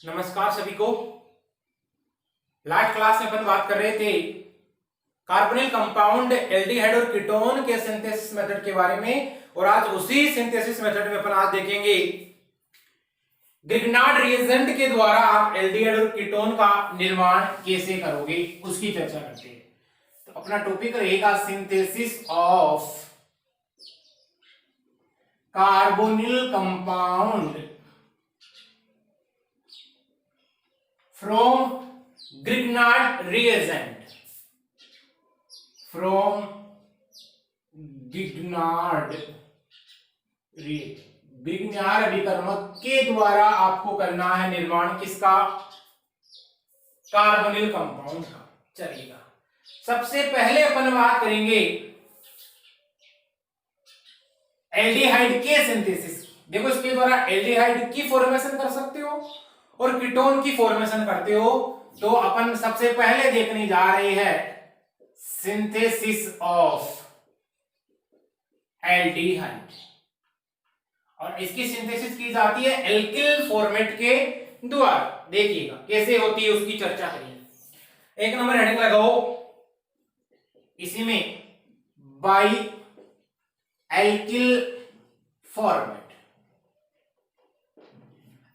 नमस्कार सभी को। लास्ट क्लास में अपन बात कर रहे थे कार्बोनिल कंपाउंड, एल्डिहाइड और कीटोन के सिंथेसिस मेथड के बारे में, और आज उसी सिंथेसिस मेथड में अपन आज देखेंगे ग्रिग्नार्ड रिएजेंट के द्वारा आप एल्डिहाइड और कीटोन का निर्माण कैसे करोगे, उसकी चर्चा करते हैं। तो अपना टॉपिक रहेगा synthesis of carbonyl compound from Grignard reagent, from Grignard अभिकर्मक के द्वारा आपको करना है निर्माण किसका? कार्बोनिल कंपाउंड का। चलिएगा, सबसे पहले अपन बात करेंगे एल्डिहाइड के सिंथेसिस। देखो, इसके द्वारा एल्डिहाइड की फॉर्मेशन कर सकते हो और कीटोन की फॉर्मेशन करते हो। तो अपन सबसे पहले देखने जा रहे हैं सिंथेसिस ऑफ एल्डिहाइड, और इसकी सिंथेसिस की जाती है एल्किल फॉर्मेट के द्वारा। देखिएगा कैसे होती है, उसकी चर्चा करिए। एक नंबर हेडिंग लगाओ, इसी में by alkyl format.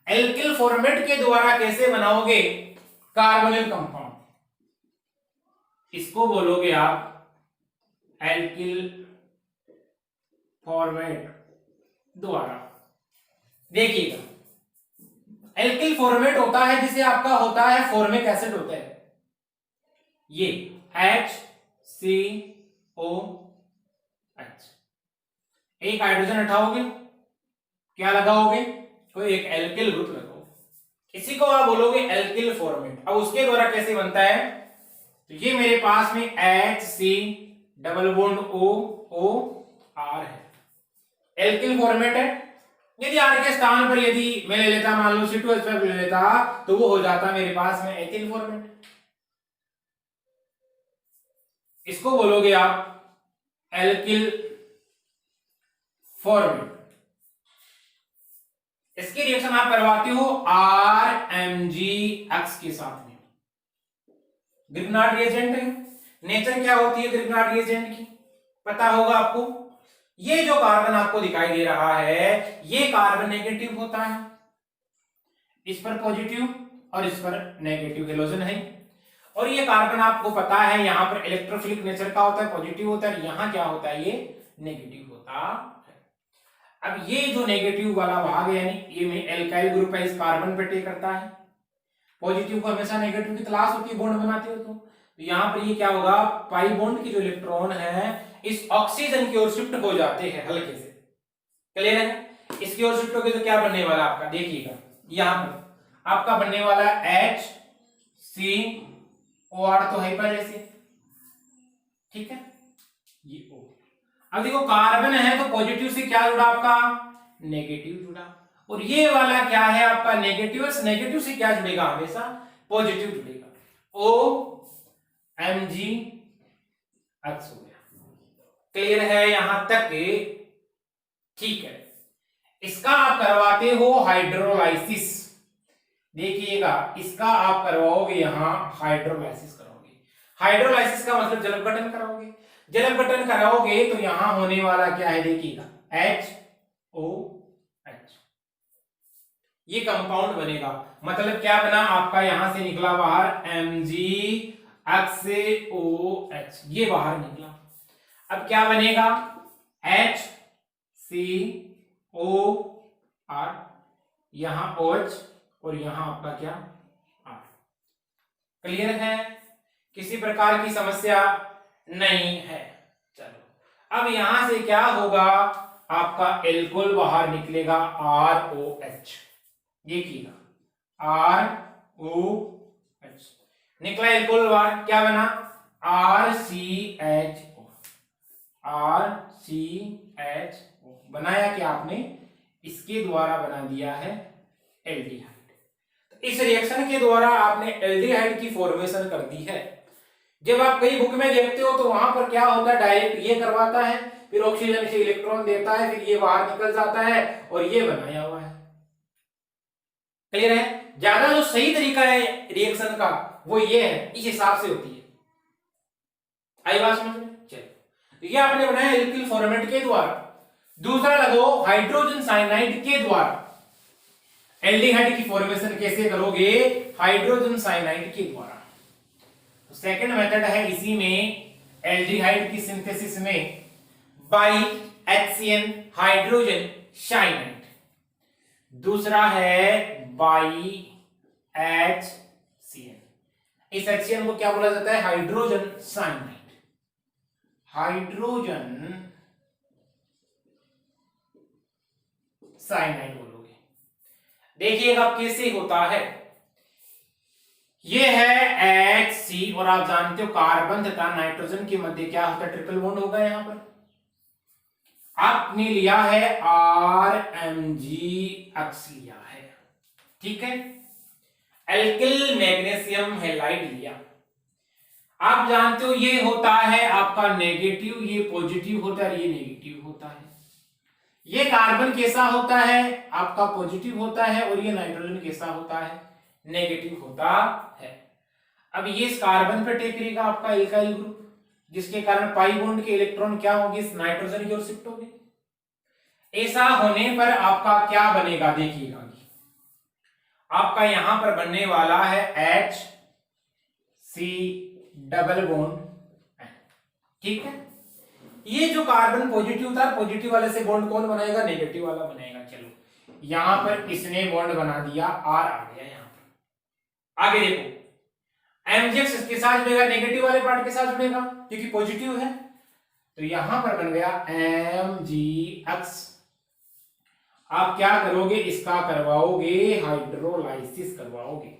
Alkyl format के द्वारा कैसे बनाओगे कार्बोनिल कंपाउंड? इसको बोलोगे आप एल्किल फॉर्मेट द्वारा। देखिएगा, एल्किल फॉर्मेट होता है जिसे आपका होता है फॉर्मिक एसिड होता है, ये HCOH। एक हाइड्रोजन हटाओगे, क्या लगाओगे? कोई एक एल्किल ग्रुप लगाओ, इसी को आप बोलोगे एल्किल फॉर्मेट। अब उसके द्वारा कैसे बनता है? तो ये मेरे पास में HC डबल बॉन्ड OOR है, एल्किल फॉर्मेट है। यदि R के स्थान पर यदि मैं ले लेता, मान लो C2H5 ले लेता, तो वो हो जाता मेरे पास में एथिल फॉर्मेट। इसको बोलोगे आप एल्किल फॉर्मेट। इसकी रिएक्शन आप करवाते हो RMgX के साथ में। ग्रिग्नार्ड रिएजेंट है। नेचर क्या होती है ग्रिग्नार्ड रिएजेंट की, पता होगा आपको। ये जो कार्बन आपको दिखाई दे रहा है, ये कार्बन नेगेटिव होता है, इस पर पॉजिटिव और इस पर नेगेटिव हेलोजन है। और ये कार्बन आपको पता है यहां पर इलेक्ट्रोफिलिक नेचर का होता है, पॉजिटिव होता है, यहां क्या होता है, ये नेगेटिव होता है। अब ये जो नेगेटिव वाला भाग है, यानी ये में एल्काइल ग्रुप है, इस कार्बन पे टेक करता है। पॉजिटिव को हमेशा नेगेटिव की तलाश होती है बॉन्ड बनाते हो तो यहां पर ये क्या होगा, पाई बॉन्ड की जो इलेक्ट्रॉन है इस ऑक्सीजन की ओर शिफ्ट हो जाते हैं हल्के से। क्लियर है? इसकी ओर शिफ्ट होगी तो क्या बनने वाला आपका? देखिएगा, यहां पर आपका बनने वाला HCOR तो है पहले से, ठीक है, ये O। अब देखो, कार्बन है तो पॉजिटिव से क्या जुड़ा आपका? नेगेटिव जुड़ा। और ये वाला क्या है आपका? नेगेटिव। नेगेटिव से क्या जुड़ेगा? हमेशा पॉजिटिव जुड़ेगा। OMgX हो गया। क्लियर है यहां तक? ठीक है। इसका आप करवाते हो हाइड्रोलाइसिस। देखिएगा, इसका आप करवाओगे यहां हाइड्रोलाइसिस करोगे। हाइड्रोलाइसिस का मतलब जल अपघटन कराओगे। जल अपघटन कराओगे तो यहां होने वाला क्या है? देखिएगा, HOH, ये कंपाउंड बनेगा। मतलब क्या बना आपका? यहां से निकला बाहर MgXOH, ये बाहर निकला। अब क्या बनेगा? HCOR, यहां OH और यहां आपका क्या? R। क्लियर है? किसी प्रकार की समस्या नहीं है। चलो, अब यहां से क्या होगा? आपका एल्कोहल बाहर निकलेगा, ROH। देखिएगा, ROH निकला एल्कोहल बाहर, क्या बना? RCHO। RCHO बनाया क्या आपने? इसके द्वारा बना दिया है एल्डिहाइड। इस रिएक्शन के द्वारा आपने एल्डिहाइड की फॉर्मेशन कर दी है। जब आप कई बुक में देखते हो तो वहां पर क्या होता है, डायरेक्ट ये करवाता है, फिर ऑक्सीजन से इलेक्ट्रॉन देता है, फिर ये बाहर निकल जाता है और ये बनाया हुआ है। क्लियर है? ज्यादा जो सही तरीका है रिएक्शन का वो ये है, इस हिसाब से होती है। आई बात समझ में? चलो, ये आपने बनाया एल्किल फॉर्मेट के द्वारा। दूसरा लगाओ हाइड्रोजन साइनाइड के द्वारा। एल्डिहाइड की फॉर्मेशन कैसे करोगे? हाइड्रोजन साइनाइड के द्वारा। तो सेकंड मेथड है इसी में, एल्डिहाइड की सिंथेसिस में बाई HCN हाइड्रोजन साइनाइड। दूसरा है बाई HCN। इस HCN को क्या बोला जाता है? Hydrogen cyanide. हाइड्रोजन साइनाइड बोलोगे। देखिएगा कैसे होता है। ये है HC और आप जानते हो कार्बन तथा नाइट्रोजन के मध्य क्या होता है? ट्रिपल बॉन्ड होगा। यहां पर आपने लिया है RMgX लिया है, ठीक है। एल्किल मैग्नीशियम हैलाइड लिया। आप जानते हो ये होता है आपका नेगेटिव, ये पॉजिटिव होता है, ये नेगेटिव होता है। ये कार्बन कैसा होता है? आपका पॉजिटिव होता है, और ये नाइट्रोजन कैसा होता है? नेगेटिव होता है। अब ये इस कार्बन पे टेकरेगा आपका एल्काइल ग्रुप, जिसके कारण पाई बॉन्ड के इलेक्ट्रॉन क्या होंगे? इस नाइट्रोजन की ओर शिफ्ट होंगे। ऐसा होने पर आपका क्या बनेगा? देखिएगा, आपका यहां पर बनने वाला है HC डबल बॉन्ड, ठीक है। ये जो कार्बन पॉजिटिव था, पॉजिटिव वाले से बॉन्ड कौन बनाएगा? नेगेटिव वाला बनाएगा। चलो, यहां पर इसने बॉन्ड बना दिया, R आ गया यहां पर। आगे देखो, Mgx इसके साथ जुड़ेगा, नेगेटिव वाले पार्ट के साथ जुड़ेगा क्योंकि पॉजिटिव है, तो यहां पर बन गया Mgx। आप क्या करोगे? इसका करवाओगे हाइड्रोलाइसिस करवाओगे,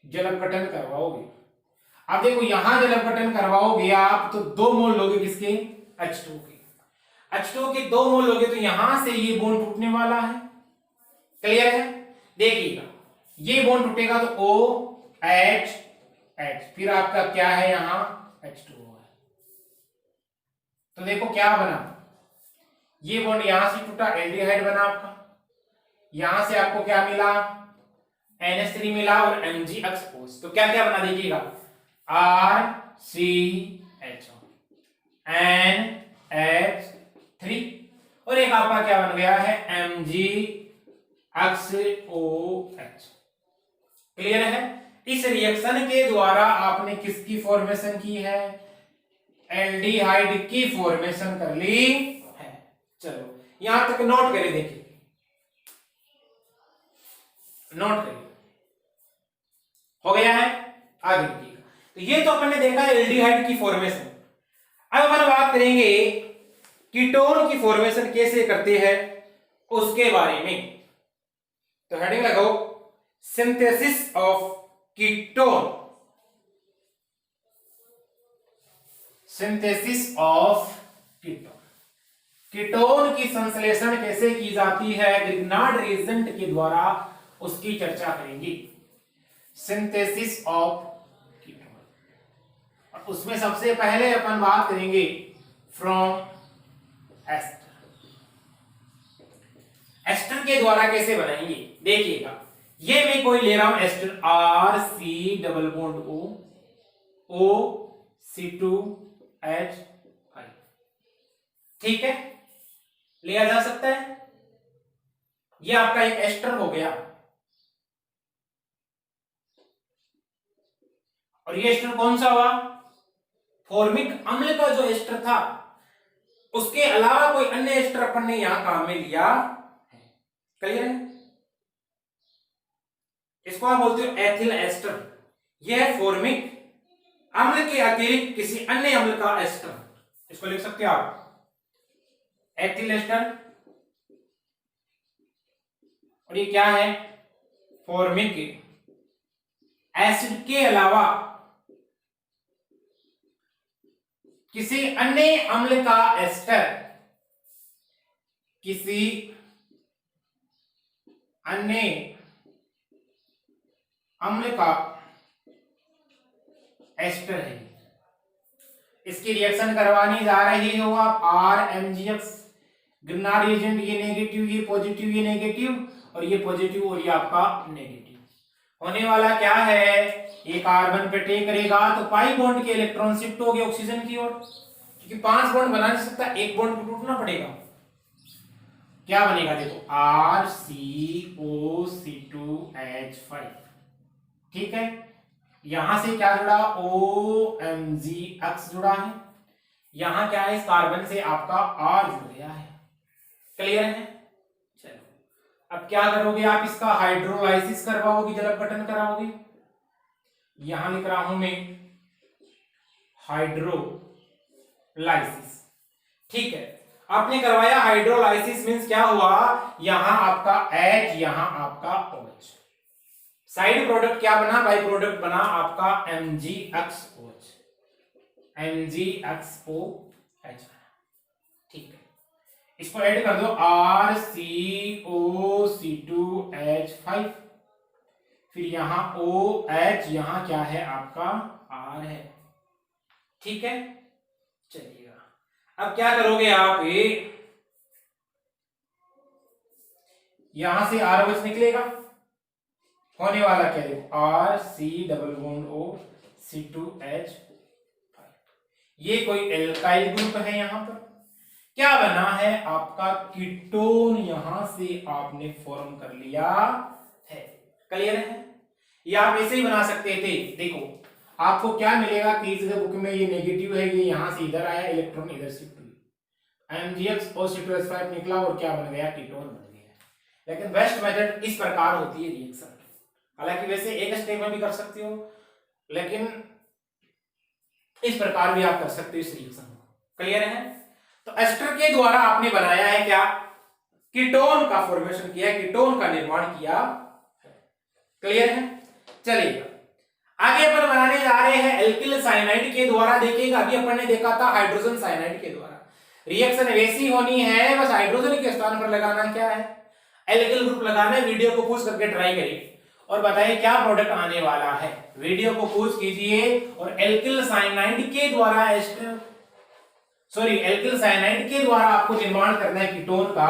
जलपघटन करवाओगे। अब देखो, यहां जलपघटन करवाओगे आप तो 2 मोल लोगे किसके? H2 के। H2 के 2 मोल लोगे तो यहां से ये बॉन्ड टूटने वाला है। क्लियर है? देखिएगा, ये बॉन्ड टूटेगा तो OH, फिर आपका क्या है? यहां H2O है। तो देखो क्या बना, ये बॉन्ड यहां से टूटा, एल्डिहाइड बना आपका। यहां से आपको क्या मिला? NH3 मिला और MgX। तो क्या क्या बना? देखिएगा, RCHO, NH3, और एक आपका क्या बन गया है? MgXOH। क्लियर है? इस रिएक्शन के द्वारा आपने किसकी फॉर्मेशन की है? एल्डिहाइड की फॉर्मेशन कर ली है। चलो, यहां तक नोट करिए, देखिए नोट करिए, हो गया है। आगे देखिएगा, तो ये तो अपन ने देखा एल्डिहाइड की फॉर्मेशन। अब अपन बात करेंगे कीटोन की फॉर्मेशन कैसे करते हैं उसके बारे में। तो हेडिंग लगाओ, synthesis of ketone. Synthesis of ketone. Ketone की संश्लेषण कैसे की जाती है ग्रिग्नार्ड रिएजेंट के द्वारा, उसकी चर्चा करेंगे। सिंथेसिस ऑफ कीटोन, और उसमें सबसे पहले अपन बात करेंगे फ्रॉम एस्टर। एस्टर के द्वारा कैसे बनाएंगे? देखिएगा, ये मैं कोई ले रहा हूं ester, RC double bond OC2H5, ठीक है, लिया जा सकता है। ये आपका एक एस्टर हो गया, और ये एस्टर कौन सा हुआ? फॉर्मिक अम्ल का जो एस्टर था, उसके अलावा कोई अन्य एस्टर अपन ने यहां काम में लिया है। क्लियर है? इसको आप बोलते हो एथिल एस्टर। यह फॉर्मिक अम्ल के अतिरिक्त किसी अन्य अम्ल का एस्टर, इसको लिख सकते हो आप एथिल एस्टर। और ये क्या है? फॉर्मिक एसिड के अलावा किसी अन्य अम्ल का एस्टर, किसी अन्य अम्ल का एस्टर है। इसकी रिएक्शन करवानी जा रही हो आप RMgX, ग्रिग्नार्ड रिएजेंट, ये नेगेटिव, ये पॉजिटिव, ये नेगेटिव, और ये पॉजिटिव और ये आपका नेगेटिव। होने वाला क्या है, ये कार्बन पे टे करेगा तो पाई बॉन्ड के इलेक्ट्रॉन शिफ्ट हो गए ऑक्सीजन की ओर, क्योंकि 5 बॉन्ड बना नहीं सकता, एक बॉन्ड को टूटना पड़ेगा। क्या बनेगा देखो, RCO(C2H5), ठीक है। यहां से क्या जुड़ा, OMgX जुड़ा है, यहां क्या है, इस कार्बन से आपका R जुड़ गया है। क्लियर है? चलो अब क्या करोगे आप, इसका हाइड्रोलाइसिस करवाओगे, जल अपघटन कराओगे। यहां लिख रहा हूं मैं हाइड्रोलाइसिस, ठीक है। आपने करवाया हाइड्रोलाइसिस, मींस क्या हुआ, यहां आपका H, यहां आपका OH, साइड प्रोडक्ट क्या बना, बाई प्रोडक्ट बना आपका MgXOH, MgXOH, ठीक है। इसको ऐड कर दो, RCOC2H5, फिर यहां OH, यहां क्या है आपका R है, ठीक है। चलिएगा अब क्या करोगे आप, यहां से ROH निकलेगा, होने वाला क्या है, RC(O)C2H5, ये कोई एल्काइल ग्रुप है। यहां पर क्या बना है आपका, कीटोन यहां से आपने फॉर्म कर लिया है। क्लियर है? ये आप ऐसे ही बना सकते थे। देखो आपको क्या मिलेगा कि इस बुक में ये नेगेटिव है, ये यहां से इधर आया, इलेक्ट्रॉन इधर शिफ्ट हुई, MgX(O)C2H5 निकला और क्या बन गया, कीटोन बन गया। लेकिन बेस्ट मेथड इस प्रकार होती है रिएक्शन, हालांकि वैसे एक स्टेप में भी कर सकते हो, लेकिन इस प्रकार भी आप कर सकते हो इस रिएक्शन को। क्लियर है? तो एस्टर के द्वारा आपने बनाया है क्या, कीटोन का फॉर्मेशन किया, कीटोन का निर्माण किया। क्लियर है? चलिए आगे अपन बनाने जा रहे हैं एल्किल साइनाइड के द्वारा। देखिएगा अभी अपन ने देखा था हाइड्रोजन साइनाइड के द्वारा, रिएक्शन वैसी होनी है, बस हाइड्रोजन के स्थान पर लगाना क्या है, एल्किल ग्रुप लगाना है। वीडियो को पूछ करके ट्राई करिए और बताइए क्या प्रोडक्ट आने वाला है। वीडियो को पूछ कीजिए और एल्किल साइनाइड के द्वारा एल्किल साइनाइड के द्वारा आपको निर्माण करना है कीटोन का,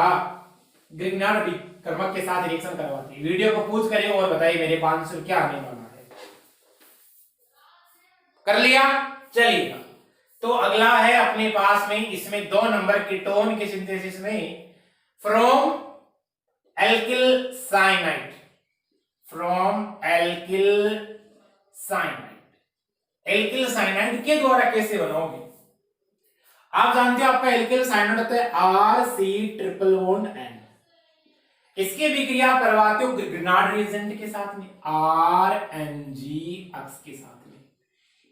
ग्रिग्नार्ड कर्मक के साथ रिएक्शन करवाते हैं। वीडियो को पूछ करिए और बताइए मेरे पास आंसर क्या आने वाला है। कर लिया? चलिएगा तो अगला है अपने पास में, इसमें 2 नंबर कीटोन के सिंथेसिस में from alkyl cyanide, alkyl cyanide के द्वारा कैसे बनाओगे। आप जानते हो आपका एल्किल साइनाइड होता है RC(N), इसकी विक्रिया करवाते हो ग्रिग्नार्ड रिएजेंट के साथ में, RMgX के साथ में।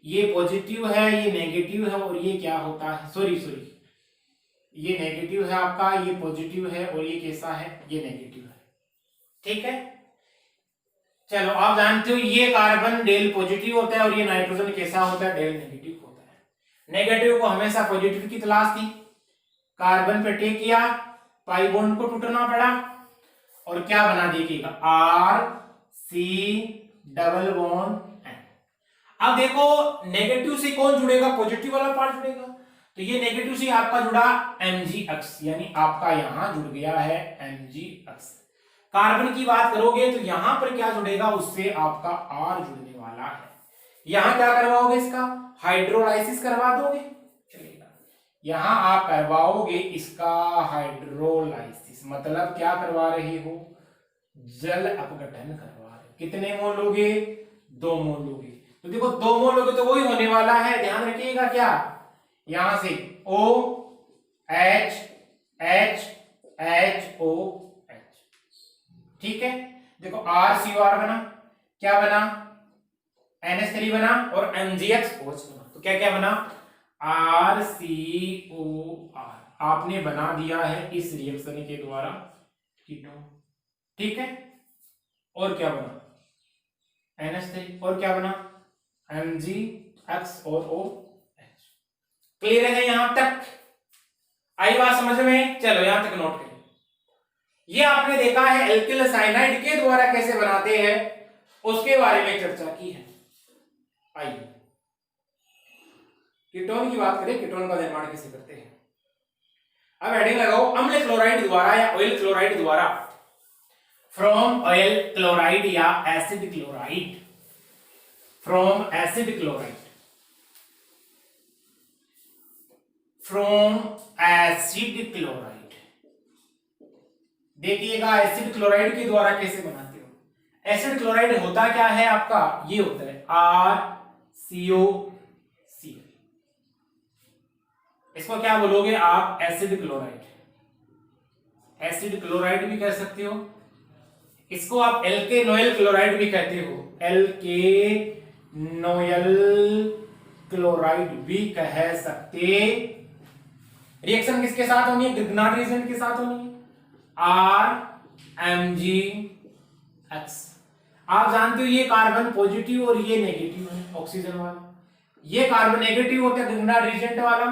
ये पॉजिटिव है, ये नेगेटिव है, और ये क्या होता है, सॉरी ये नेगेटिव है आपका, ये पॉजिटिव है, और ये कैसा है, ये नेगेटिव है। ठीक है, चलो आप जानते हो ये कार्बन डेल पॉजिटिव होता है और ये नाइट्रोजन कैसा होता है, डेल नेगेटिव होता है। नेगेटिव को हमेशा पॉजिटिव की तलाश थी, कार्बन पे टेक किया, पाई बॉन्ड को टूटना पड़ा और क्या बना देखिएगा RC(N). अब देखो नेगेटिव से कौन जुड़ेगा, पॉजिटिव वाला पार्ट जुड़ेगा, तो ये नेगेटिव से आपका जुड़ा MgX, यानी आपका यहां जुड़ गया है MgX। कार्बन की बात करोगे तो यहां पर क्या जुड़ेगा, उससे आपका R जुड़ने वाला है। यहां क्या करवाओगे, इसका हाइड्रोलाइसिस करवा दोगे। चलिएगा यहां आप करवाओगे इसका हाइड्रोलाइसिस, मतलब क्या करवा रहे हो, जल अपघटन करवा रहे हो। कितने मोल लोगे, 2 मोल लोगे। तो देखो 2 मोल लोगे तो वही होने वाला है, ध्यान रखिएगा क्या, यहां से OH HHOH, ठीक है। देखो RCOR बना, क्या बना, NH3 बना और MgXOH बना, तो क्या क्या बना, RCOR आपने बना दिया है इस रिएक्शन के द्वारा कीटोन। ठीक है, और क्या बना NH3, और क्या बना MgX और OH। क्लियर है यहां तक, आई बात समझ में, चलो यहां तक नोट करिए। ये आपने देखा है एल्किल साइनाइड के द्वारा कैसे बनाते हैं, उसके बारे में चर्चा की है। आइए कीटोन की बात करें, कीटोन का निर्माण कैसे करते हैं। अब हेडिंग लगाओ, अम्ल क्लोराइड द्वारा या ऑयल क्लोराइड द्वारा फ्रॉम ऑयल क्लोराइड या acid chloride, from acid chloride, from acid chloride. देखिएगा एसिड क्लोराइड के द्वारा कैसे बनाते हो। एसिड क्लोराइड होता क्या है आपका, ये होता है RCOCl। इसको क्या बोलोगे आप, एसिड क्लोराइड। एसिड क्लोराइड भी कह सकते हो, इसको आप एल्केनोइल क्लोराइड भी कहते हो, एल्केनोइल क्लोराइड भी कह सकते। रिएक्शन किसके साथ होनी है, ग्रिग्नार्ड रिएजेंट के साथ होनी है, RMgX। आप जानते हो ये कार्बन पॉजिटिव और ये नेगेटिव है, ऑक्सीजन वाला। ये कार्बन नेगेटिव होता है ग्रिग्नार्ड रिएजेंट वाला,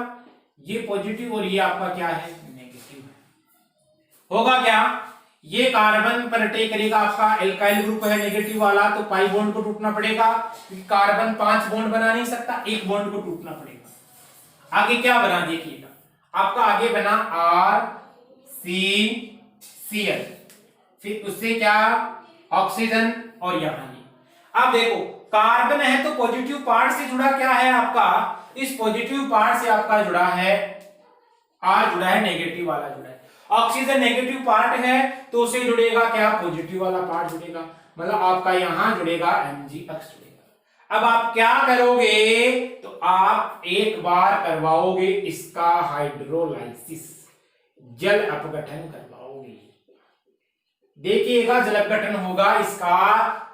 ये पॉजिटिव और ये आपका क्या है, नेगेटिव है। होगा क्या, ये कार्बन पर अटैक करेगा, आपका एल्काइल ग्रुप है नेगेटिव वाला, तो पाई बॉन्ड को टूटना पड़ेगा, क्योंकि कार्बन 5 बॉन्ड बना नहीं सकता, एक बॉन्ड को टूटना पड़ेगा। आगे क्या बना देखिएगा, आपका आगे बना RCCl, फिर उससे क्या, ऑक्सीजन, और यहां ये। अब देखो कार्बन है तो पॉजिटिव पार्ट से जुड़ा क्या है आपका, इस पॉजिटिव पार्ट से आपका जुड़ा है R, जुड़ा है नेगेटिव वाला जुड़ा है। ऑक्सीजन नेगेटिव पार्ट है तो उसे जुड़ेगा क्या, पॉजिटिव वाला पार्ट जुड़ेगा, मतलब आपका यहां जुड़ेगा MgX जुड़ेगा। अब आप क्या करोगे, तो आप एक बार करवाओगे इसका हाइड्रोलाइसिस, जल अपघटन करवाओगे। देखिएगा जल अपघटन होगा इसका,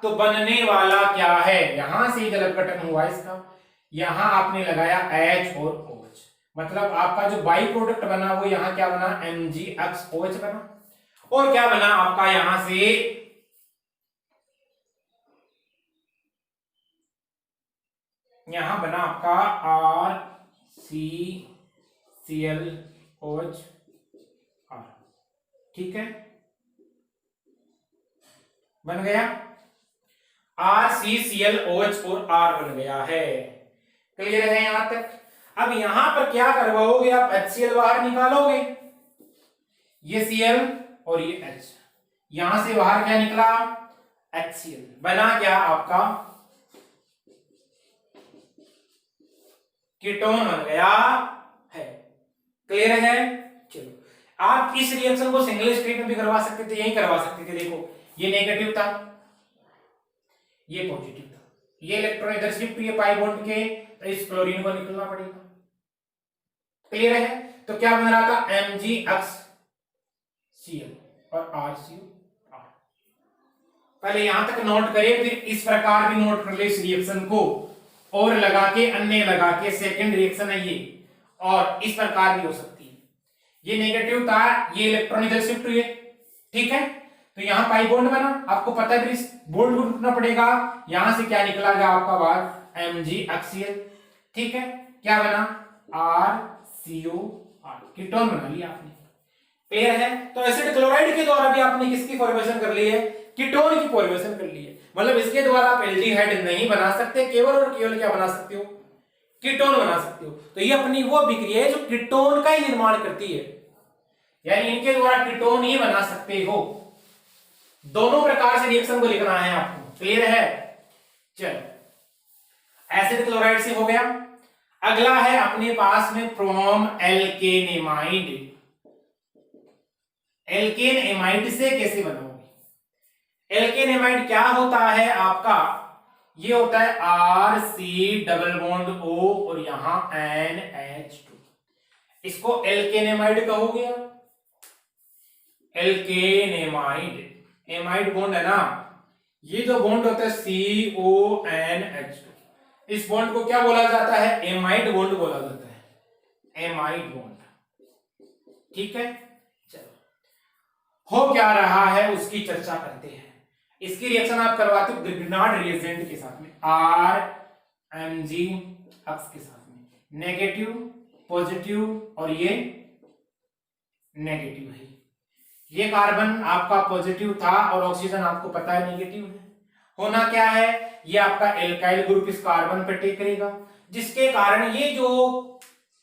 तो बनने वाला क्या है, यहां से जल अपघटन हुआ इसका, यहां आपने लगाया H और OH, मतलब आपका जो बाई प्रोडक्ट बना वो यहां क्या बना, MgXOH बना, और क्या बना आपका यहां से, यहां बना आपका RCClOH, ठीक है, बन गया RCClOH और R बन गया है। क्लियर है यहां तक। अब यहां पर क्या करवाओगे आप, HCl बाहर निकालोगे, ये Cl और ये H, यहां से बाहर क्या निकला, HCl, बना क्या आपका कीटोन बन गया है। क्लियर है। चलो आप इस रिएक्शन को सिंगल स्टेट में भी करवा सकते थे, यही करवा सकते थे। देखो ये नेगेटिव था, ये पॉजिटिव था, ये इलेक्ट्रॉन इधर शिफ्ट हुए पाई बॉन्ड के, तो इस क्लोरीन को निकलना पड़ेगा। क्लियर है। तो क्या बन रहा था, MgXCl और RCO। पहले यहां तक नोट करें, फिर इस प्रकार भी नोट कर ले इस रिएक्शन को, और लगा के अन्य लगा के, सेकेंड रिएक्शन है ये, और इस प्रकार भी हो सकती है। ये नेगेटिव था, ये इलेक्ट्रॉन इधर शिफ्ट हुए, ठीक है, तो यहां पाई बॉन्ड बना, आपको पता है फिर इस बॉन्ड को टूटना पड़ेगा, यहां से क्या निकला गया आपका बाहर MgXCl, ठीक है, क्या बना RCOR, कीटोन बना लिया आपने। क्लियर है। तो एसिड क्लोराइड के द्वारा भी आपने किसकी फॉर्मेशन कर ली है, कीटोन की फॉर्मेशन कर ली है। मतलब इसके द्वारा आप एल्डिहाइड नहीं बना सकते, केवल और केवल क्या बना सकते हो, कीटोन बना सकते हो। तो ये अपनी वो अभिक्रिया है जो कीटोन का ही निर्माण करती है, यानी इनके द्वारा कीटोन ही बना सकते हो। दोनों प्रकार से रिएक्शन को लिखना है आपको। क्लियर है। चलो एसिड क्लोराइड से हो गया। अगला है अपने पास में फ्रॉम एल्केनेमाइड। एल्केन एमाइड से कैसे बनाओगे, एल्केनेमाइड क्या होता है आपका, ये होता है RC डबल बॉन्ड O और यहां NH2, इसको एल्केनेमाइड कहोगे आप। एल्केनेमाइड, एमाइड बॉन्ड है ना, ये जो बॉन्ड होता है CONH2, इस बॉन्ड को क्या बोला जाता है, एमाइड बॉन्ड बोला जाता है, एमाइड बॉन्ड। ठीक है। चलो हो क्या रहा है उसकी चर्चा करते हैं। इसकी रिएक्शन आप करवाते हो ग्रिग्नार्ड रिएजेंट के साथ में, RMgX के साथ में, नेगेटिव पॉजिटिव और ये नेगेटिव है। ये कार्बन आपका पॉजिटिव था और ऑक्सीजन आपको पता है नेगेटिव है। होना क्या है, ये आपका एल्काइल ग्रुप इस कार्बन पर टेक करेगा, जिसके कारण ये जो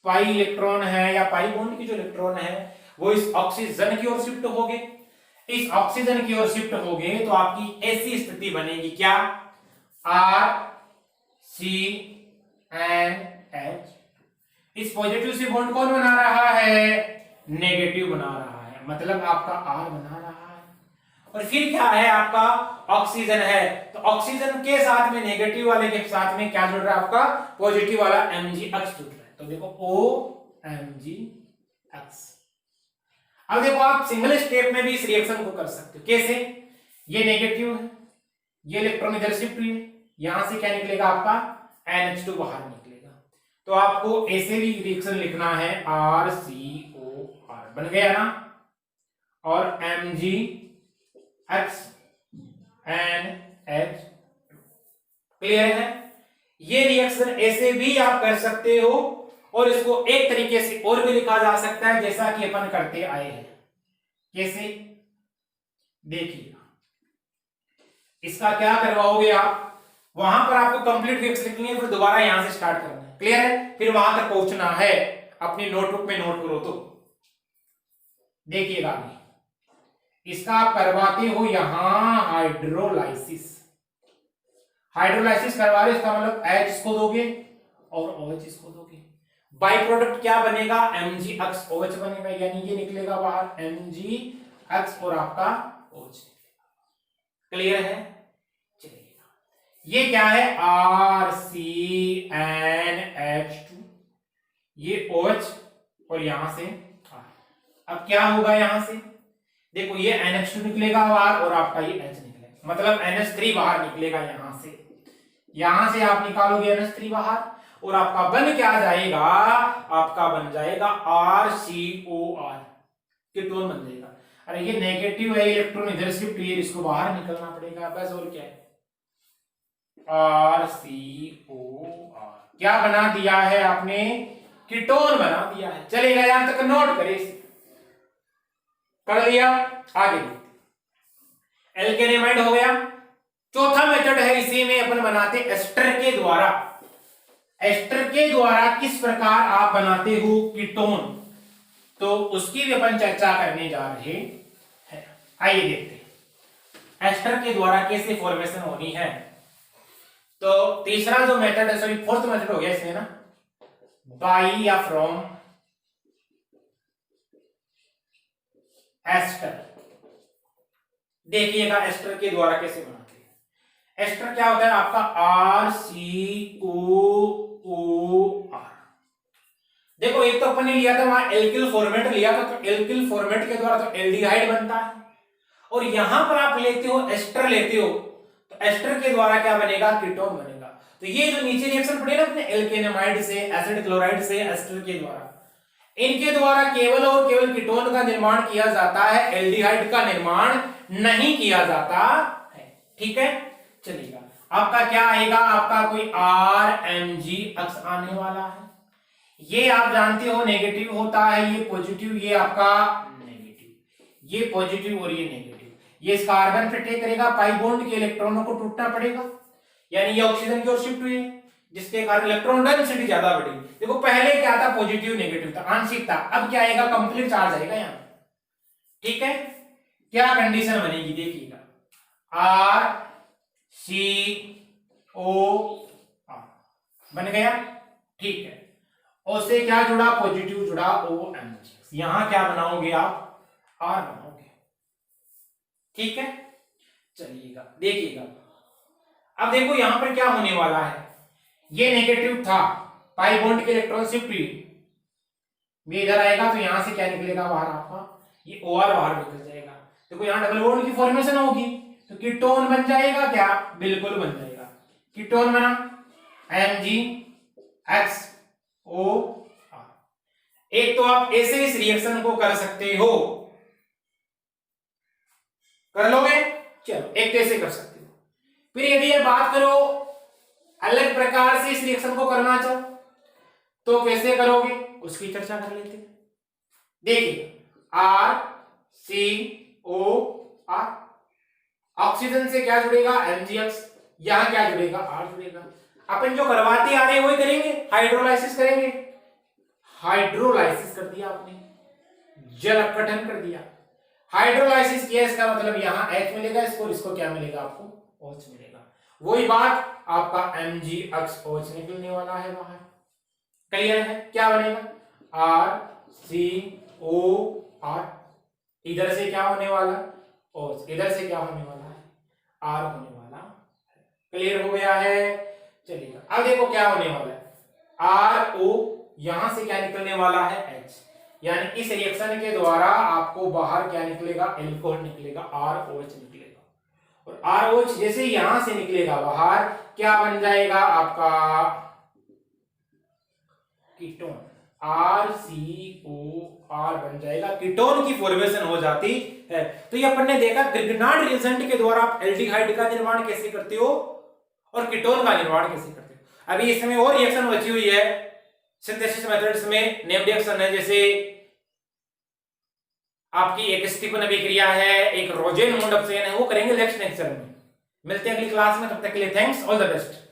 पाई इलेक्ट्रॉन है या पाई बॉन्ड की जो इलेक्ट्रॉन है वो इस ऑक्सीजन की ओर शिफ्ट हो गए। इस ऑक्सीजन की ओर शिफ्ट हो गए तो आपकी ऐसी स्थिति बनेगी क्या, RCNH। इस पॉजिटिव से बॉन्ड कौन बना रहा है, नेगेटिव बना रहा है, मतलब आपका R बना रहा है। और फिर क्या है, आपका ऑक्सीजन है, तो ऑक्सीजन के साथ में नेगेटिव वाले के साथ में क्या जुड़ रहा है, आपका पॉजिटिव वाला MgX जुड़ रहा है। तो देखो OMgX। अब देखो आप सिंगल स्टेप में भी इस रिएक्शन को कर सकते हो। कैसे, ये नेगेटिव है, ये इलेक्ट्रॉन इधर शिफ्ट हुई, यहां से क्या निकलेगा, आपका NH2 बाहर निकलेगा। तो आपको ऐसे भी रिएक्शन लिखना है, RCOR बन गया ना, और MgXNH। क्लियर है। ये रिएक्शन ऐसे भी आप कर सकते हो, और इसको एक तरीके से और भी लिखा जा सकता है जैसा कि अपन करते आए हैं। कैसे, देखिए इसका क्या करवाओगे आप, वहां पर आपको कंप्लीट रिएक्शन लिखनी है, फिर दोबारा यहां से स्टार्ट करना है। क्लियर है, फिर वहां तक पहुंचना है, अपनी नोटबुक में नोट करो। तो देखिएगा आगे, इसका आप करवाते हो यहां हाइड्रोलाइसिस। हाइड्रोलाइसिस करवा रहे, इसका मतलब H इसको दोगे और OH इसको दोगे। बाई प्रोडक्ट क्या बनेगा, MgXOH बनेगा, यानी ये निकलेगा बाहर MgX और आपका OH। क्लियर है। चलिए ये क्या है, RCNH2, ये OH और यहां से R। अब क्या होगा, यहां से देखो ये NH2 निकलेगा बाहर और आपका ये H निकलेगा, मतलब NH3 बाहर निकलेगा यहां से। यहां से आप निकालोगे NH3 बाहर, और आपका बन क्या जाएगा, आपका बन जाएगा RCOR, कीटोन बन जाएगा। अरे ये नेगेटिव है, इलेक्ट्रॉन इधर शिफ्ट हुई, इसको बाहर निकलना पड़ेगा बस, और क्या है, RCOR क्या बना दिया है आपने, कीटोन बना दिया है। चलेगा, यहां तक नोट करें, कर लिया। आगे एल्केनेमाइड हो गया। चौथा मेथड है, इसी में अपन बनाते एस्टर के द्वारा। एस्टर के द्वारा किस प्रकार आप बनाते हो कीटोन, तो उसकी भी अपन चर्चा करने जा रहे हैं। आइए देखते हैं एस्टर के द्वारा कैसे फॉर्मेशन होनी है। तो तीसरा जो मेथड है, सॉरी फोर्थ मेथड हो गया इसमें ना, बाई या फ्रॉम एस्टर। देखिएगा एस्टर के द्वारा कैसे बनाते हैं। एस्टर क्या होता है आपका, RCOOR। देखो एक तो अपन ने लिया था वहां एल्किल फॉर्मेट लिया था, तो एल्किल फॉर्मेट के द्वारा तो एल्डिहाइड बनता है, और यहां पर आप लेते हो एस्टर लेते हो, तो एस्टर के द्वारा क्या बनेगा, कीटोन बनेगा। तो ये जो नीचे रिएक्शन पड़े ना अपने एल्केनेमाइड से, एसिड क्लोराइड से, एस्टर के द्वारा, इनके द्वारा केवल और केवल कीटोन का निर्माण किया जाता है, एल्डिहाइड का निर्माण नहीं किया जाता है। ठीक है, चलिएगा आपका क्या आएगा, आपका कोई RMgX आने वाला है। ये आप जानते हो नेगेटिव होता है, ये पॉजिटिव, ये आपका नेगेटिव, ये पॉजिटिव और ये नेगेटिव। ये इस कार्बन पे टेक करेगा, पाई बॉन्ड के इलेक्ट्रॉनों को टूटना पड़ेगा, यानी ये ऑक्सीजन की ओर शिफ्ट हुई है, जिसके कारण इलेक्ट्रॉन डेंसिटी ज्यादा बढ़ी। देखो पहले क्या था, पॉजिटिव नेगेटिव था, आंशिक था, अब क्या आएगा, कंप्लीट चार्ज आएगा यहां। ठीक है, क्या कंडीशन बनेगी देखिएगा, RCOR बन गया। ठीक है, और से क्या जुड़ा, पॉजिटिव जुड़ा OMgX। यहां क्या बनाओगे आप, R बनाओगे। ठीक है, चलिएगा देखिएगा। अब देखो यहां पर क्या होने वाला है, ये नेगेटिव था, पाई बॉन्ड के इलेक्ट्रॉन शिफ्ट हुई, ये इधर आएगा तो यहां से क्या निकलेगा बाहर, आपका ये OR बाहर निकल जाएगा। देखो यहां डबल बॉन्ड की फॉर्मेशन होगी, तो कीटोन बन जाएगा क्या, बिल्कुल बन जाएगा, कीटोन बना MgXOR। एक तो आप ऐसे इस रिएक्शन को कर सकते हो, कर लोगे, चलो एक कैसे कर सकते हो। फिर यदि ये बात करो अलग प्रकार से इस रिएक्शन को करना चाहो तो कैसे करोगे, उसकी चर्चा कर लेते हैं। देखिए RCOR, ऑक्सीजन से क्या जुड़ेगा, MgX, यहां क्या जुड़ेगा, R जुड़ेगा। अपन जो करवाते आ रहे हैं वही करेंगे, हाइड्रोलाइसिस करेंगे। हाइड्रोलाइसिस कर दिया आपने, जल अपघटन कर दिया, हाइड्रोलाइसिस किया इसका मतलब यहाँ H मिलेगा, इसको क्या मिलेगा आपको OH मिलेगा। वही बात आपका MgOH निकलने वाला है बाहर। क्लियर है? क्या बनेगा RCOR, इधर से क्या होने वाला OH, इधर से क्या होने वाला है R होने वाला है। क्लियर हो गया है? चलिए अब देखो क्या होने वाला है RO, यहां से क्या निकलने वाला है H, यानी इस रिएक्शन के द्वारा आपको बाहर क्या निकलेगा एल्कोहल निकलेगा, ROH निकलेगा। और ROH जैसे यहां से निकलेगा बाहर क्या बन जाएगा आपका कीटोन, RCOR बन जाएगा, कीटोन की फॉर्मेशन हो जाती है। तो ये अपन ने देखा ग्रिग्नार्ड रिएजेंट के द्वारा आप एल्डिहाइड का निर्माण कैसे करते हो और कीटोन का निर्माण कैसे करते हो। अभी इसमें और रिएक्शन बची हुई है सिंथेसिस मेथड्स में, नेम रिएक्शन है, जैसे आपकी एक स्टीफन अभिक्रिया है, एक रोजेन मोड ऑफ चेन है, वो करेंगे नेक्स्ट लेक्चर में। मिलते हैं अगली क्लास में, तब तक के लिए थैंक्स, ऑल द बेस्ट।